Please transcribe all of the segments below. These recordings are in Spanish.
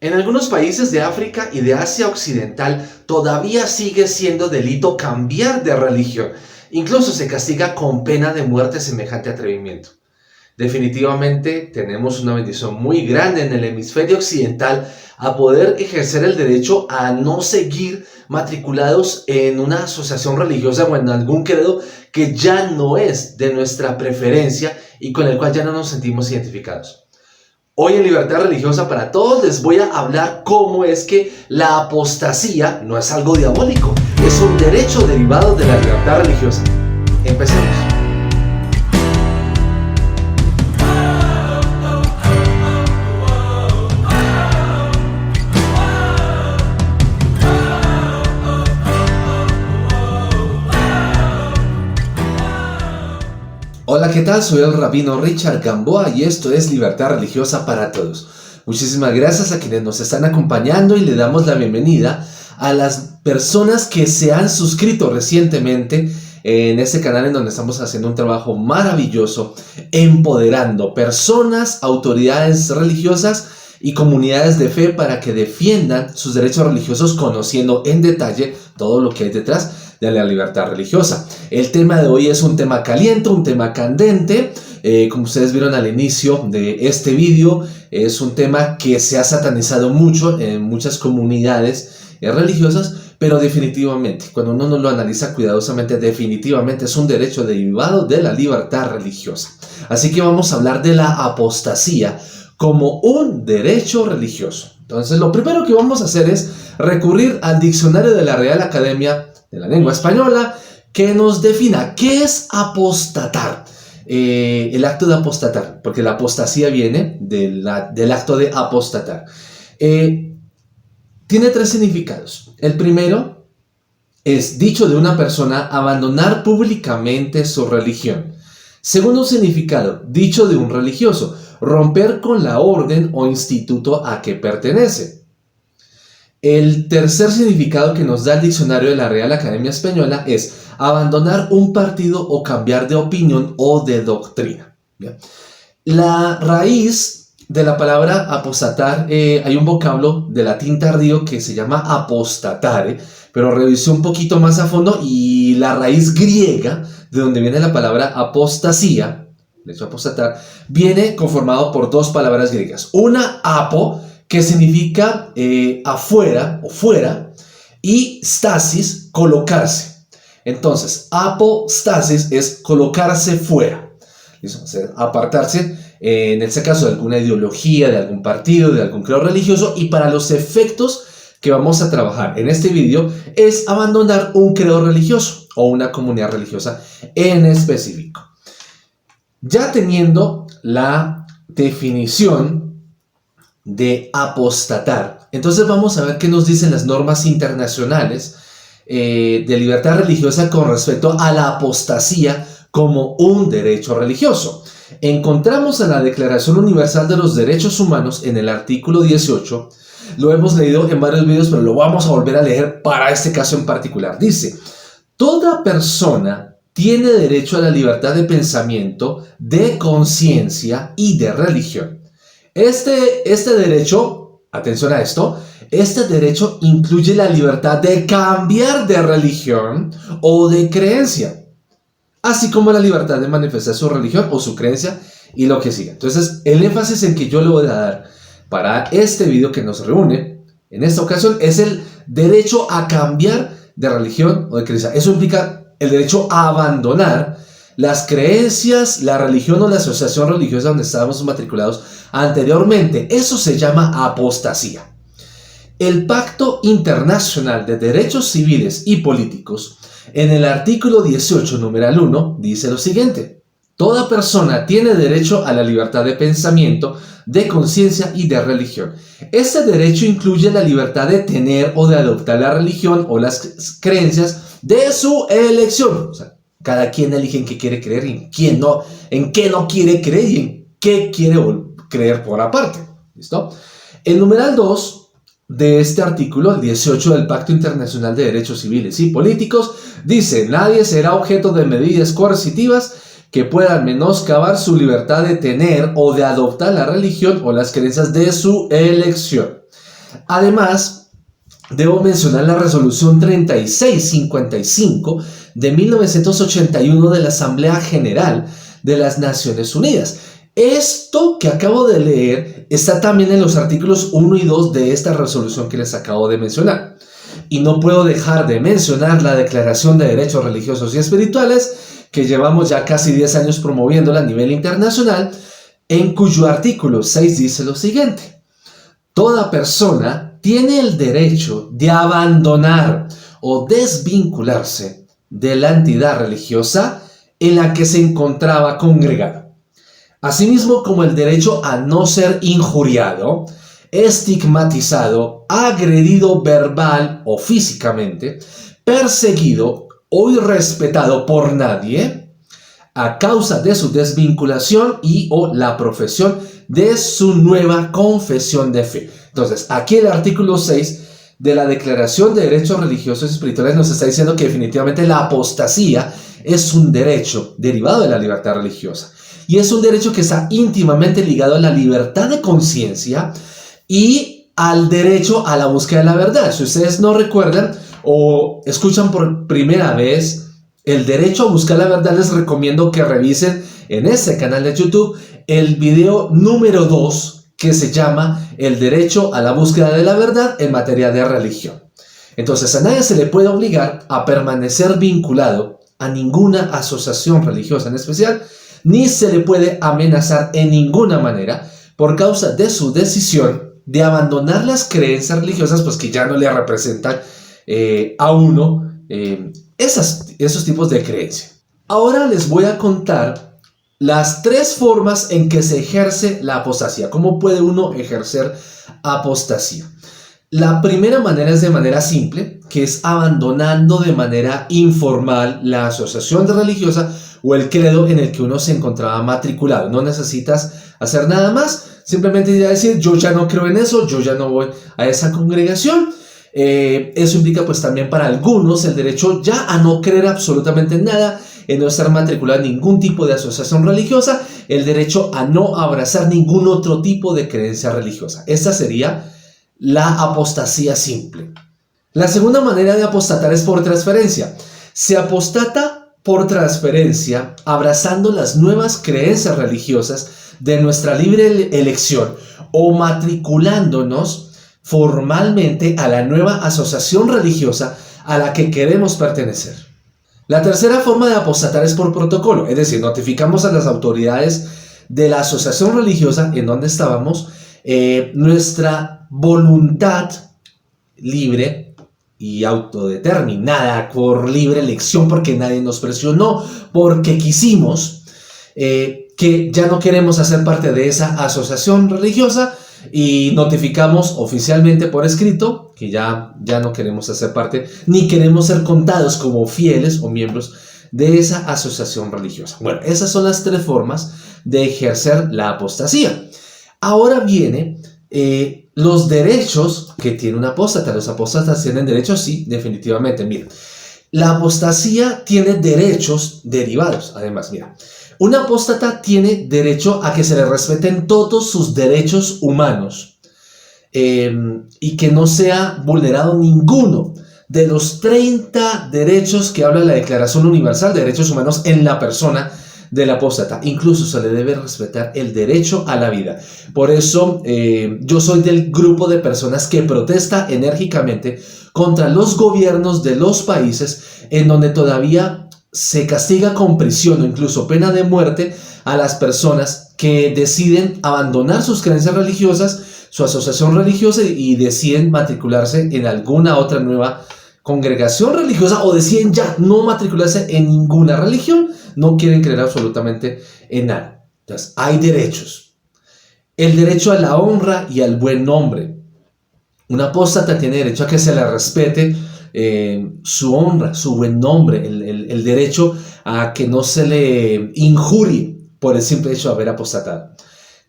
En algunos países de África y de Asia Occidental todavía sigue siendo delito cambiar de religión. Incluso se castiga con pena de muerte semejante atrevimiento. Definitivamente tenemos una bendición muy grande en el hemisferio occidental a poder ejercer el derecho a no seguir matriculados en una asociación religiosa o en algún credo que ya no es de nuestra preferencia y con el cual ya no nos sentimos identificados. Hoy en Libertad Religiosa para Todos les voy a hablar cómo es que la apostasía no es algo diabólico, es un derecho derivado de la libertad religiosa. Empecemos. Hola, ¿qué tal? Soy el rabino Richard Gamboa y esto es Libertad Religiosa para Todos. Muchísimas gracias a quienes nos están acompañando y le damos la bienvenida a las personas que se han suscrito recientemente en este canal en donde estamos haciendo un trabajo maravilloso empoderando personas, autoridades religiosas y comunidades de fe para que defiendan sus derechos religiosos conociendo en detalle todo lo que hay detrás de la libertad religiosa. El tema de hoy es un tema caliente, un tema candente. Como ustedes vieron al inicio de este vídeo, es un tema que se ha satanizado mucho en muchas comunidades religiosas, pero definitivamente, cuando uno lo analiza cuidadosamente, definitivamente es un derecho derivado de la libertad religiosa. Así que vamos a hablar de la apostasía como un derecho religioso. Entonces, lo primero que vamos a hacer es recurrir al diccionario de la Real Academia de la Lengua Española, que nos defina qué es apostatar, el acto de apostatar, porque la apostasía viene del acto de apostatar. Tiene tres significados. El primero es dicho de una persona abandonar públicamente su religión. Segundo significado, dicho de un religioso, romper con la orden o instituto a que pertenece. El tercer significado que nos da el diccionario de la Real Academia Española es abandonar un partido o cambiar de opinión o de doctrina. ¿Bien? La raíz de la palabra apostatar, hay un vocablo de latín tardío que se llama apostatare, pero revisé un poquito más a fondo y la raíz griega, de donde viene la palabra apostasía, de hecho apostatar, viene conformado por dos palabras griegas. Una, apo, que significa afuera o fuera, y stasis, colocarse. Entonces, apostasis es colocarse fuera, ¿listo? O sea, apartarse, en este caso, de alguna ideología, de algún partido, de algún credo religioso, y para los efectos que vamos a trabajar en este video, es abandonar un credo religioso o una comunidad religiosa en específico. Ya teniendo la definición de apostatar, entonces vamos a ver qué nos dicen las normas internacionales de libertad religiosa con respecto a la apostasía como un derecho religioso. Encontramos en la Declaración Universal de los Derechos Humanos en el artículo 18, lo hemos leído en varios videos, pero lo vamos a volver a leer para este caso en particular. Dice: toda persona tiene derecho a la libertad de pensamiento, de conciencia y de religión. Este derecho, atención a esto, este derecho incluye la libertad de cambiar de religión o de creencia, así como la libertad de manifestar su religión o su creencia y lo que siga. Entonces, el énfasis en que yo le voy a dar para este video que nos reúne en esta ocasión es el derecho a cambiar de religión o de creencia. Eso implica el derecho a abandonar las creencias, la religión o la asociación religiosa donde estábamos matriculados anteriormente. Eso se llama apostasía. El Pacto Internacional de Derechos Civiles y Políticos, en el artículo 18, numeral 1, dice lo siguiente: toda persona tiene derecho a la libertad de pensamiento, de conciencia y de religión. Este derecho incluye la libertad de tener o de adoptar la religión o las creencias de su elección. O sea, cada quien elige en qué quiere creer y en qué no quiere creer y en qué quiere creer por aparte. ¿Listo? El numeral 2 de este artículo, el 18 del Pacto Internacional de Derechos Civiles y Políticos, dice: nadie será objeto de medidas coercitivas que puedan menoscabar su libertad de tener o de adoptar la religión o las creencias de su elección. Además, debo mencionar la resolución 3655 de 1981 de la Asamblea General de las Naciones Unidas. Esto que acabo de leer está también en los artículos 1 y 2 de esta resolución que les acabo de mencionar. Y no puedo dejar de mencionar la Declaración de Derechos Religiosos y Espirituales, que llevamos ya casi 10 años promoviéndola a nivel internacional, en cuyo artículo 6 dice lo siguiente: toda persona tiene el derecho de abandonar o desvincularse de la entidad religiosa en la que se encontraba congregado, asimismo como el derecho a no ser injuriado, estigmatizado, agredido verbal o físicamente, perseguido o irrespetado por nadie a causa de su desvinculación y o la profesión de su nueva confesión de fe. Entonces, aquí el artículo 6 de la Declaración de Derechos Religiosos y Espirituales nos está diciendo que definitivamente la apostasía es un derecho derivado de la libertad religiosa. Y es un derecho que está íntimamente ligado a la libertad de conciencia y al derecho a la búsqueda de la verdad. Si ustedes no recuerdan o escuchan por primera vez el derecho a buscar la verdad, les recomiendo que revisen en este canal de YouTube el video número 2, que se llama El derecho a la búsqueda de la verdad en materia de religión. Entonces, a nadie se le puede obligar a permanecer vinculado a ninguna asociación religiosa en especial, ni se le puede amenazar en ninguna manera por causa de su decisión de abandonar las creencias religiosas, pues que ya no le representan a uno esos tipos de creencias. Ahora les voy a contar las 3 formas en que se ejerce la apostasía. ¿Cómo puede uno ejercer apostasía? La primera manera es de manera simple, que es abandonando de manera informal la asociación religiosa o el credo en el que uno se encontraba matriculado. No necesitas hacer nada más, simplemente ir a decir: yo ya no creo en eso, yo ya no voy a esa congregación. Eso implica pues también para algunos el derecho ya a no creer absolutamente en nada, en no estar matriculado en ningún tipo de asociación religiosa, el derecho a no abrazar ningún otro tipo de creencia religiosa. Esta sería la apostasía simple. La segunda manera de apostatar es por transferencia. Se apostata por transferencia abrazando las nuevas creencias religiosas de nuestra libre elección o matriculándonos formalmente a la nueva asociación religiosa a la que queremos pertenecer. La tercera forma de apostatar es por protocolo, es decir, notificamos a las autoridades de la asociación religiosa en donde estábamos nuestra voluntad libre y autodeterminada, por libre elección, porque nadie nos presionó, porque quisimos, que ya no queremos hacer parte de esa asociación religiosa, y notificamos oficialmente por escrito que ya no queremos hacer parte, ni queremos ser contados como fieles o miembros de esa asociación religiosa. Bueno, esas son las 3 formas de ejercer la apostasía. Ahora viene los derechos que tiene un apóstata. Los apóstatas tienen derechos, sí, definitivamente. Mira, la apostasía tiene derechos derivados. Además, mira, un apóstata tiene derecho a que se le respeten todos sus derechos humanos y que no sea vulnerado ninguno de los 30 derechos que habla la Declaración Universal de Derechos Humanos en la persona del apóstata. Incluso se le debe respetar el derecho a la vida. Por eso yo soy del grupo de personas que protesta enérgicamente contra los gobiernos de los países en donde todavía se castiga con prisión o incluso pena de muerte a las personas que deciden abandonar sus creencias religiosas, su asociación religiosa, y deciden matricularse en alguna otra nueva congregación religiosa, o deciden ya no matricularse en ninguna religión, no quieren creer absolutamente en nada. Entonces, hay derechos. El derecho a la honra y al buen nombre. Un apóstata tiene derecho a que se le respete su honra, su buen nombre, el derecho a que no se le injurie por el simple hecho de haber apostatado.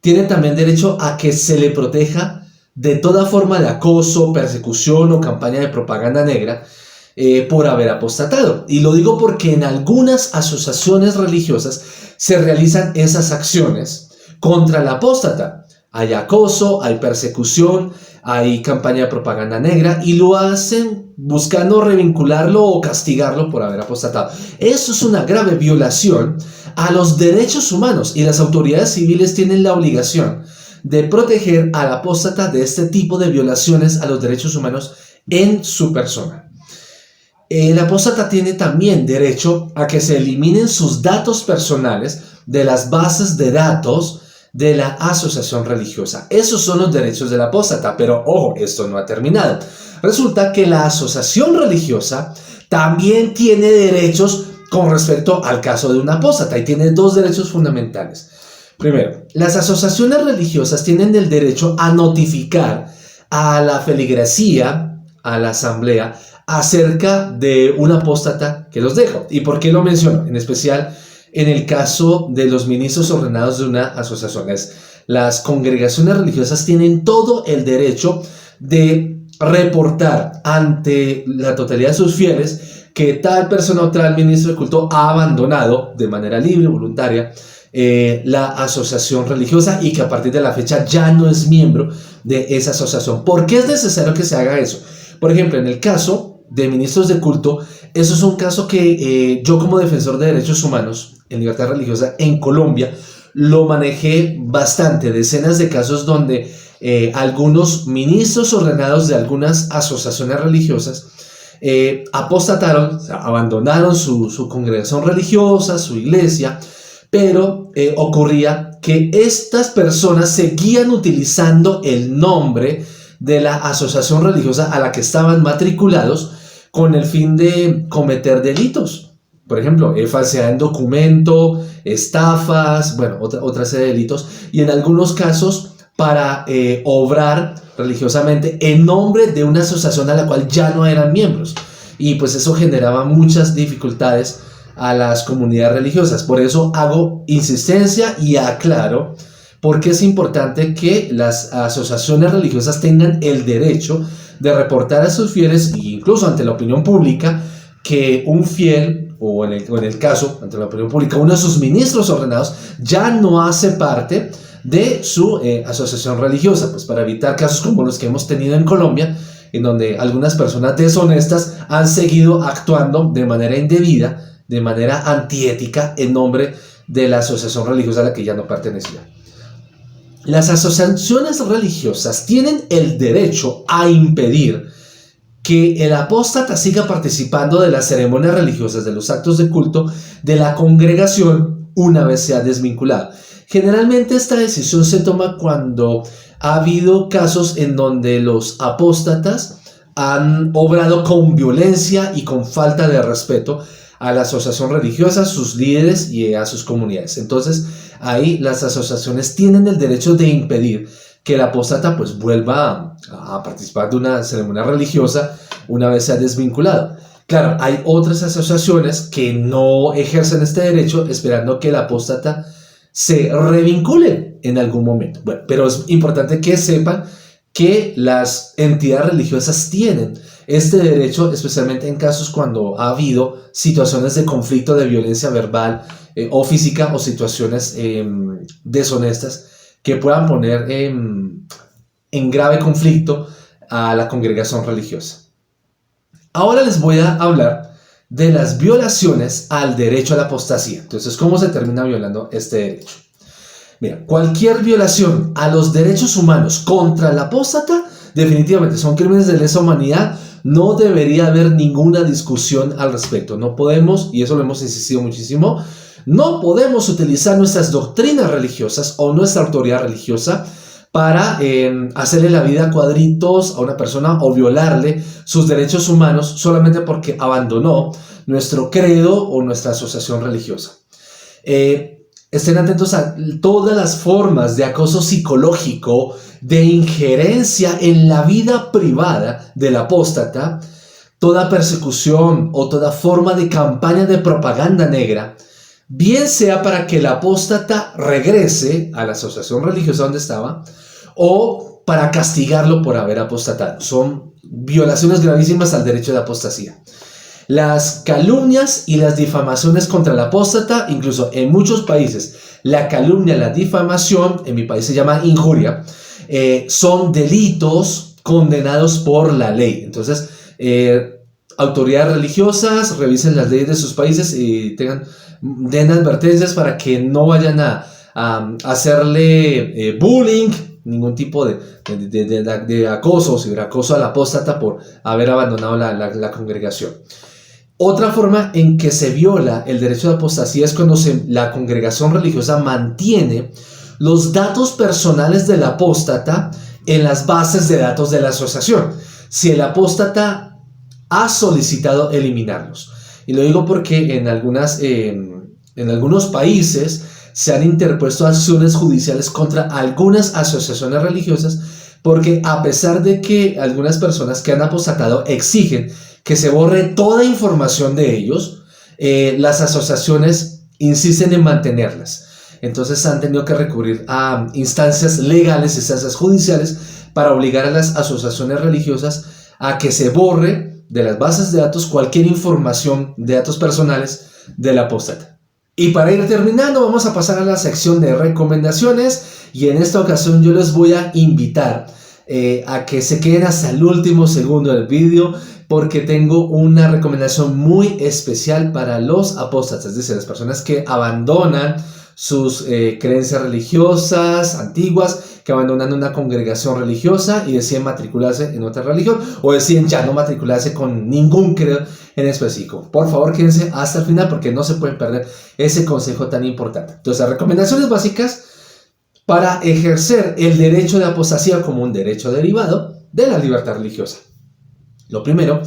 Tiene también derecho a que se le proteja de toda forma de acoso, persecución o campaña de propaganda negra por haber apostatado. Y lo digo porque en algunas asociaciones religiosas se realizan esas acciones contra el apóstata. Hay acoso, hay persecución, hay campaña de propaganda negra y lo hacen buscando revincularlo o castigarlo por haber apostatado. Eso es una grave violación a los derechos humanos y las autoridades civiles tienen la obligación de proteger al apóstata de este tipo de violaciones a los derechos humanos en su persona. El apóstata tiene también derecho a que se eliminen sus datos personales de las bases de datos de la asociación religiosa. Esos son los derechos del apóstata, pero ojo, esto no ha terminado. Resulta que la asociación religiosa también tiene derechos con respecto al caso de un apóstata y tiene dos derechos fundamentales. Primero, las asociaciones religiosas tienen el derecho a notificar a la feligresía, a la asamblea, acerca de un apóstata que los deja. ¿Y por qué lo menciono? En especial en el caso de los ministros ordenados de una asociación. Las congregaciones religiosas tienen todo el derecho de reportar ante la totalidad de sus fieles que tal persona o tal ministro de culto ha abandonado de manera libre, voluntaria, la asociación religiosa y que a partir de la fecha ya no es miembro de esa asociación. ¿Por qué es necesario que se haga eso? Por ejemplo, en el caso de ministros de culto, eso es un caso que yo como defensor de derechos humanos en libertad religiosa en Colombia lo manejé bastante, decenas de casos donde algunos ministros ordenados de algunas asociaciones religiosas apostataron, o sea, abandonaron su congregación religiosa, su iglesia, pero ocurría que estas personas seguían utilizando el nombre de la asociación religiosa a la que estaban matriculados con el fin de cometer delitos. Por ejemplo, falsedad en documento, estafas, bueno, otra serie de delitos, y en algunos casos para obrar religiosamente en nombre de una asociación a la cual ya no eran miembros. Y pues eso generaba muchas dificultades a las comunidades religiosas. Por eso hago insistencia y aclaro porque es importante que las asociaciones religiosas tengan el derecho de reportar a sus fieles, e incluso ante la opinión pública, que un fiel, o en el caso, ante la opinión pública, uno de sus ministros ordenados ya no hace parte de su asociación religiosa, pues para evitar casos como los que hemos tenido en Colombia, en donde algunas personas deshonestas han seguido actuando de manera indebida, de manera antiética, en nombre de la asociación religiosa a la que ya no pertenecía. Las asociaciones religiosas tienen el derecho a impedir que el apóstata siga participando de las ceremonias religiosas, de los actos de culto de la congregación una vez sea desvinculado. Generalmente esta decisión se toma cuando ha habido casos en donde los apóstatas han obrado con violencia y con falta de respeto a la asociación religiosa, a sus líderes y a sus comunidades. Entonces, ahí las asociaciones tienen el derecho de impedir que el apóstata pues vuelva a participar de una ceremonia religiosa una vez sea desvinculado. Claro, hay otras asociaciones que no ejercen este derecho esperando que el apóstata se revincule en algún momento. Bueno, pero es importante que sepan que las entidades religiosas tienen este derecho, especialmente en casos cuando ha habido situaciones de conflicto, de violencia verbal o física, o situaciones deshonestas que puedan poner en grave conflicto a la congregación religiosa. Ahora les voy a hablar de las violaciones al derecho a la apostasía. Entonces, ¿cómo se termina violando este derecho? Mira, cualquier violación a los derechos humanos contra el apóstata definitivamente son crímenes de lesa humanidad. No debería haber ninguna discusión al respecto. No podemos, y eso lo hemos insistido muchísimo, no podemos utilizar nuestras doctrinas religiosas o nuestra autoridad religiosa para hacerle la vida a cuadritos a una persona o violarle sus derechos humanos solamente porque abandonó nuestro credo o nuestra asociación religiosa. Estén atentos a todas las formas de acoso psicológico, de injerencia en la vida privada del apóstata, toda persecución o toda forma de campaña de propaganda negra, bien sea para que el apóstata regrese a la asociación religiosa donde estaba, o para castigarlo por haber apostatado. Son violaciones gravísimas al derecho de apostasía. Las calumnias y las difamaciones contra el apóstata, incluso en muchos países, la calumnia, la difamación, en mi país se llama injuria, son delitos condenados por la ley. Entonces, autoridades religiosas revisen las leyes de sus países y den advertencias para que no vayan a hacerle bullying, ningún tipo de acoso o ciberacoso al apóstata por haber abandonado la congregación. Otra forma en que se viola el derecho de apostasía es cuando la congregación religiosa mantiene los datos personales del apóstata en las bases de datos de la asociación, si el apóstata ha solicitado eliminarlos. Y lo digo porque en algunos países se han interpuesto acciones judiciales contra algunas asociaciones religiosas porque, a pesar de que algunas personas que han apostatado exigen que se borre toda información de ellos, las asociaciones insisten en mantenerlas. Entonces han tenido que recurrir a instancias legales, instancias judiciales, para obligar a las asociaciones religiosas a que se borre de las bases de datos cualquier información de datos personales del apóstata. Y para ir terminando, vamos a pasar a la sección de recomendaciones, y en esta ocasión yo les voy a invitar a que se queden hasta el último segundo del vídeo, porque tengo una recomendación muy especial para los apóstatas, es decir, las personas que abandonan sus creencias religiosas antiguas, que abandonan una congregación religiosa y deciden matricularse en otra religión, o deciden ya no matricularse con ningún credo en específico. Por favor, quédense hasta el final porque no se pueden perder ese consejo tan importante. Entonces, las recomendaciones básicas para ejercer el derecho de apostasía como un derecho derivado de la libertad religiosa. Lo primero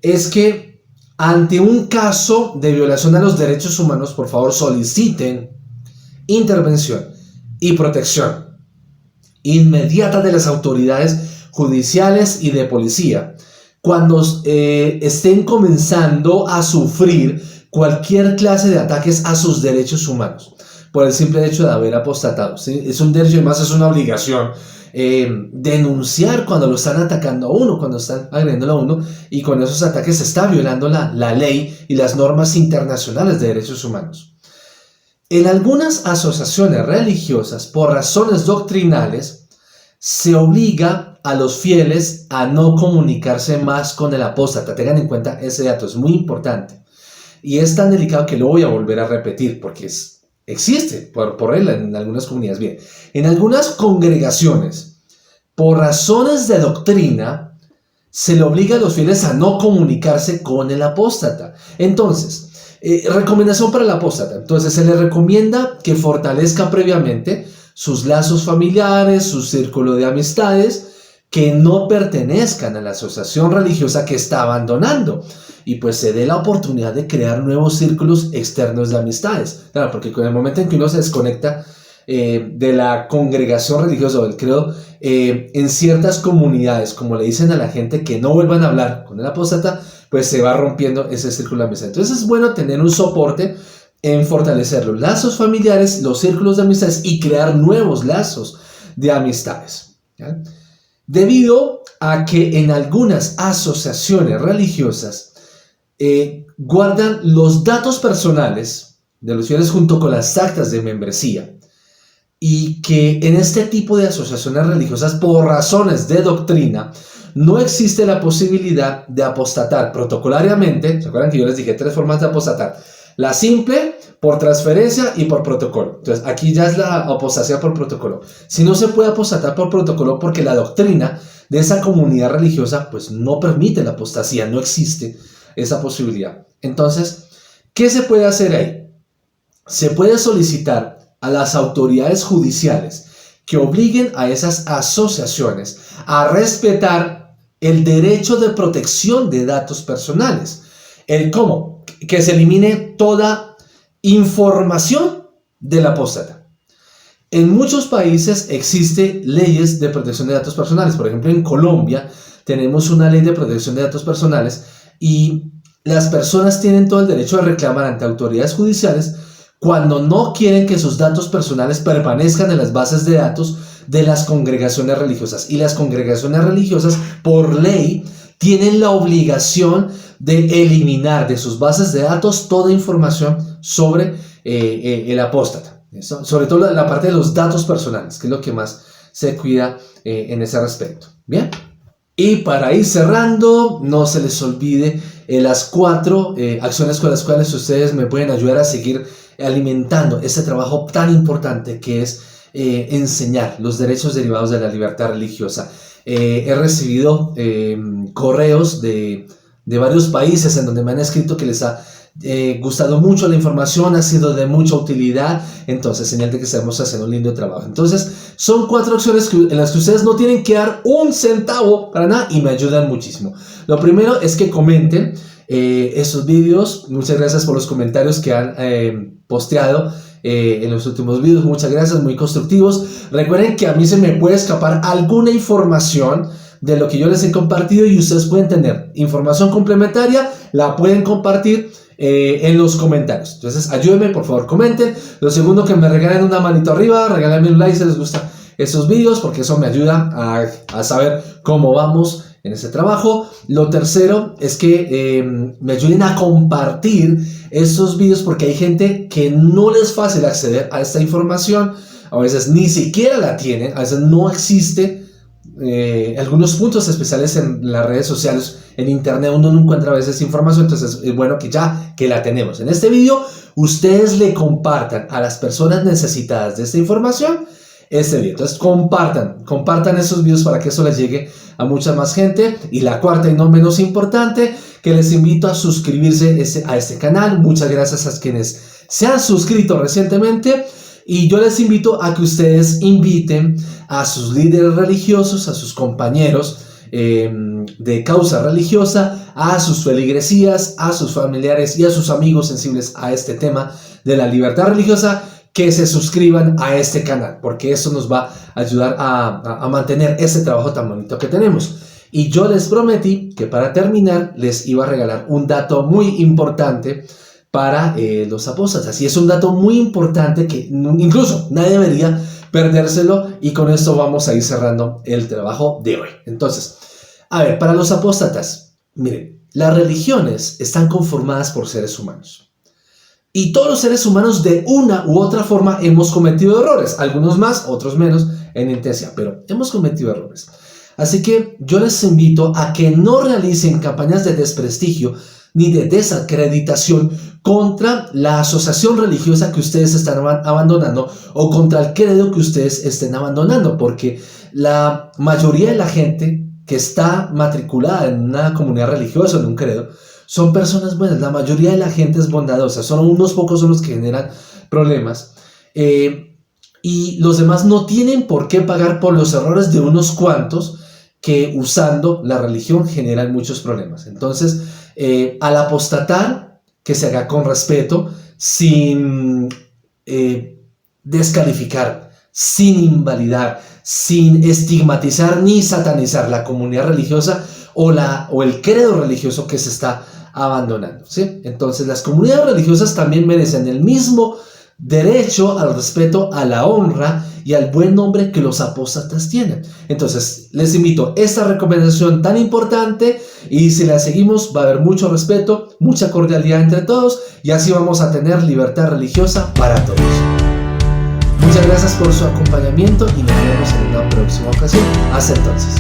es que ante un caso de violación a los derechos humanos, por favor, soliciten intervención y protección inmediata de las autoridades judiciales y de policía cuando estén comenzando a sufrir cualquier clase de ataques a sus derechos humanos por el simple hecho de haber apostatado, ¿sí? Es un derecho y además es una obligación denunciar cuando lo están atacando a uno, cuando están agrediendo a uno, y con esos ataques se está violando la ley y las normas internacionales de derechos humanos. En algunas asociaciones religiosas, por razones doctrinales, se obliga a los fieles a no comunicarse más con el apóstata. Tengan en cuenta ese dato, es muy importante. Y es tan delicado que lo voy a volver a repetir porque existe por regla en algunas comunidades. Bien, en algunas congregaciones, por razones de doctrina, se le obliga a los fieles a no comunicarse con el apóstata. Entonces, recomendación para el apóstata. Entonces, se le recomienda que fortalezca previamente sus lazos familiares, su círculo de amistades, que no pertenezcan a la asociación religiosa que está abandonando, y pues se dé la oportunidad de crear nuevos círculos externos de amistades. Claro, porque con el momento en que uno se desconecta de la congregación religiosa o del credo, en ciertas comunidades, como le dicen a la gente que no vuelvan a hablar con el apóstata, pues se va rompiendo ese círculo de amistad. Entonces es bueno tener un soporte en fortalecer los lazos familiares, los círculos de amistades y crear nuevos lazos de amistades, ¿ya? Debido a que en algunas asociaciones religiosas guardan los datos personales de los fieles junto con las actas de membresía, y que en este tipo de asociaciones religiosas, por razones de doctrina, no existe la posibilidad de apostatar protocolariamente. ¿Se acuerdan que yo les dije 3 formas de apostatar? La simple, por transferencia y por protocolo. Entonces aquí ya es la apostasía por protocolo. Si no se puede apostatar por protocolo porque la doctrina de esa comunidad religiosa pues no permite la apostasía, no existe esa posibilidad. Entonces, ¿qué se puede hacer ahí? Se puede solicitar a las autoridades judiciales que obliguen a esas asociaciones a respetar el derecho de protección de datos personales. ¿Cómo? Que se elimine toda información del apóstata. En muchos países existen leyes de protección de datos personales. Por ejemplo, en Colombia tenemos una ley de protección de datos personales y las personas tienen todo el derecho de reclamar ante autoridades judiciales cuando no quieren que sus datos personales permanezcan en las bases de datos de las congregaciones religiosas. Y las congregaciones religiosas, por ley, tienen la obligación de eliminar de sus bases de datos toda información sobre el apóstata. Sobre todo la parte de los datos personales, que es lo que más se cuida en ese respecto. Bien. Y para ir cerrando, no se les olvide las 4 acciones con las cuales ustedes me pueden ayudar a seguir alimentando este trabajo tan importante que es enseñar los derechos derivados de la libertad religiosa. He recibido correos de varios países en donde me han escrito que les ha gustado mucho la información, ha sido de mucha utilidad, entonces señal de que estamos haciendo un lindo trabajo. Entonces son 4 acciones en las que ustedes no tienen que dar un centavo para nada y me ayudan muchísimo. Lo primero es que comenten estos vídeos. Muchas gracias por los comentarios que han posteado en los últimos vídeos, muchas gracias, muy constructivos. Recuerden que a mí se me puede escapar alguna información de lo que yo les he compartido y ustedes pueden tener información complementaria, la pueden compartir en los comentarios. Entonces ayúdenme, por favor, comenten. Lo segundo, que me regalen una manito arriba, regálenme un like si les gustan estos vídeos, porque eso me ayuda a saber cómo vamos en ese trabajo. Lo tercero es que me ayuden a compartir estos vídeos, porque hay gente que no les es fácil acceder a esta información, a veces ni siquiera la tienen, a veces no existe. Algunos puntos especiales en las redes sociales, en internet, uno no encuentra a veces información, entonces es bueno que ya que la tenemos en este vídeo, ustedes le compartan a las personas necesitadas de esta información este video. Entonces compartan esos videos para que eso les llegue a mucha más gente. Y la cuarta y no menos importante, que les invito a suscribirse a este canal. Muchas gracias a quienes se han suscrito recientemente. Y yo les invito a que ustedes inviten a sus líderes religiosos, a sus compañeros de causa religiosa, a sus feligresías, a sus familiares y a sus amigos sensibles a este tema de la libertad religiosa, que se suscriban a este canal, porque eso nos va a ayudar a mantener ese trabajo tan bonito que tenemos. Y yo les prometí que para terminar les iba a regalar un dato muy importante para los apóstatas, y es un dato muy importante que incluso nadie debería perdérselo, y con esto vamos a ir cerrando el trabajo de hoy. Entonces, a ver, para los apóstatas, miren, las religiones están conformadas por seres humanos, y todos los seres humanos de una u otra forma hemos cometido errores, algunos más, otros menos en intensidad, pero hemos cometido errores. Así que yo les invito a que no realicen campañas de desprestigio ni de desacreditación contra la asociación religiosa que ustedes están abandonando, o contra el credo que ustedes estén abandonando, porque la mayoría de la gente que está matriculada en una comunidad religiosa o en un credo son personas buenas. La mayoría de la gente es bondadosa, solo unos pocos son los que generan problemas, y los demás no tienen por qué pagar por los errores de unos cuantos que usando la religión generan muchos problemas. Entonces, al apostatar, que se haga con respeto, sin descalificar, sin invalidar, sin estigmatizar ni satanizar la comunidad religiosa o el credo religioso que se está abandonando, ¿sí? Entonces las comunidades religiosas también merecen el mismo derecho al respeto, a la honra y al buen nombre que los apóstatas tienen. Entonces les invito a esta recomendación tan importante, y si la seguimos va a haber mucho respeto, mucha cordialidad entre todos, y así vamos a tener libertad religiosa para todos. Muchas gracias por su acompañamiento y nos vemos en una próxima ocasión. Hasta entonces.